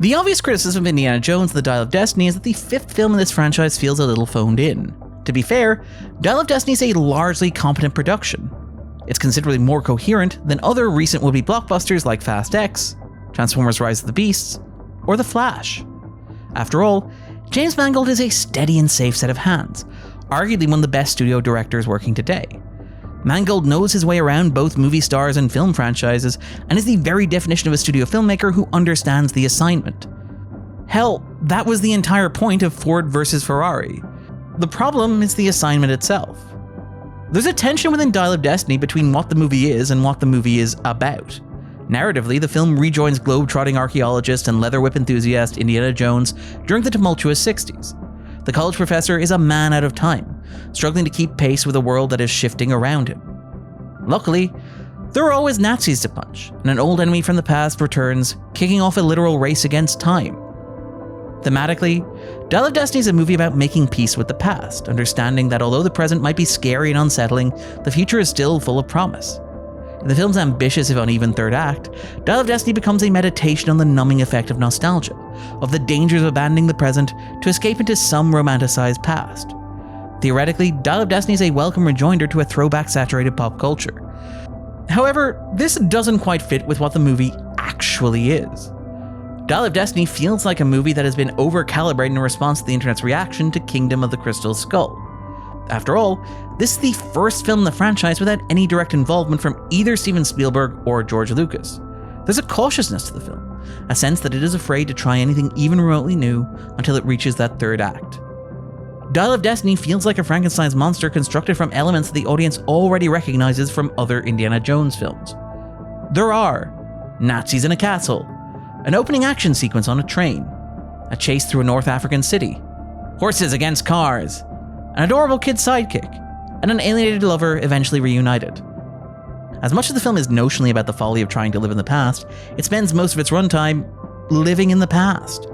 The obvious criticism of Indiana Jones The Dial of Destiny is that the fifth film in this franchise feels a little phoned in. To be fair, Dial of Destiny is a largely competent production. It's considerably more coherent than other recent would-be blockbusters like Fast X, Transformers Rise of the Beasts, or The Flash. After all, James Mangold is a steady and safe set of hands, arguably one of the best studio directors working today. Mangold knows his way around both movie stars and film franchises, and is the very definition of a studio filmmaker who understands the assignment. Hell, that was the entire point of Ford versus Ferrari. The problem is the assignment itself. There's a tension within Dial of Destiny between what the movie is and what the movie is about. Narratively, the film rejoins globe-trotting archaeologist and leather whip enthusiast Indiana Jones during the tumultuous 60s. The college professor is a man out of time, struggling to keep pace with a world that is shifting around him. Luckily, there are always Nazis to punch, and an old enemy from the past returns, kicking off a literal race against time. Thematically, Dial of Destiny is a movie about making peace with the past, understanding that although the present might be scary and unsettling, the future is still full of promise. In the film's ambitious if uneven third act, Dial of Destiny becomes a meditation on the numbing effect of nostalgia, of the dangers of abandoning the present to escape into some romanticized past. Theoretically, Dial of Destiny is a welcome rejoinder to a throwback-saturated pop culture. However, this doesn't quite fit with what the movie actually is. Dial of Destiny feels like a movie that has been over-calibrated in response to the internet's reaction to Kingdom of the Crystal Skull. After all, this is the first film in the franchise without any direct involvement from either Steven Spielberg or George Lucas. There's a cautiousness to the film, a sense that it is afraid to try anything even remotely new until it reaches that third act. Dial of Destiny feels like a Frankenstein's monster constructed from elements that the audience already recognizes from other Indiana Jones films. There are Nazis in a castle, an opening action sequence on a train, a chase through a North African city, horses against cars, an adorable kid sidekick, and an alienated lover eventually reunited. As much as the film is notionally about the folly of trying to live in the past, it spends most of its runtime living in the past.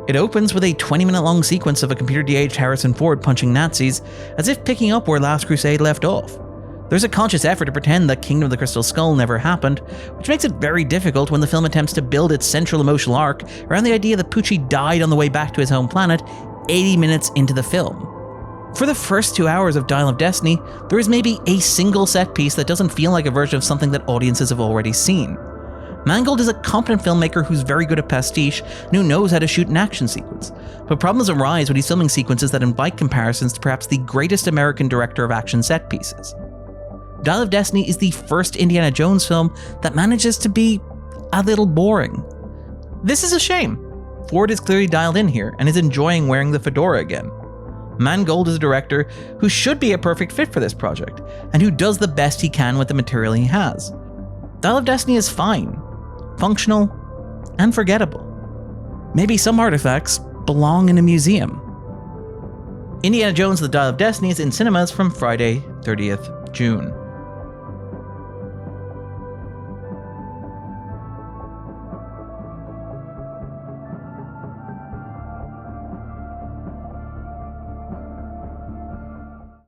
It opens with a 20-minute long sequence of a computer-de-aged Harrison Ford punching Nazis, as if picking up where Last Crusade left off. There's a conscious effort to pretend that Kingdom of the Crystal Skull never happened, which makes it very difficult when the film attempts to build its central emotional arc around the idea that Pucci died on the way back to his home planet 80 minutes into the film. For the first 2 hours of Dial of Destiny, there is maybe a single set piece that doesn't feel like a version of something that audiences have already seen. Mangold is a competent filmmaker who's very good at pastiche and who knows how to shoot an action sequence, but problems arise when he's filming sequences that invite comparisons to perhaps the greatest American director of action set pieces. Dial of Destiny is the first Indiana Jones film that manages to be a little boring. This is a shame. Ford is clearly dialed in here and is enjoying wearing the fedora again. Mangold is a director who should be a perfect fit for this project, and who does the best he can with the material he has. Dial of Destiny is fine, functional, and forgettable. Maybe some artifacts belong in a museum. Indiana Jones The Dial of Destiny is in cinemas from Friday, 30th June.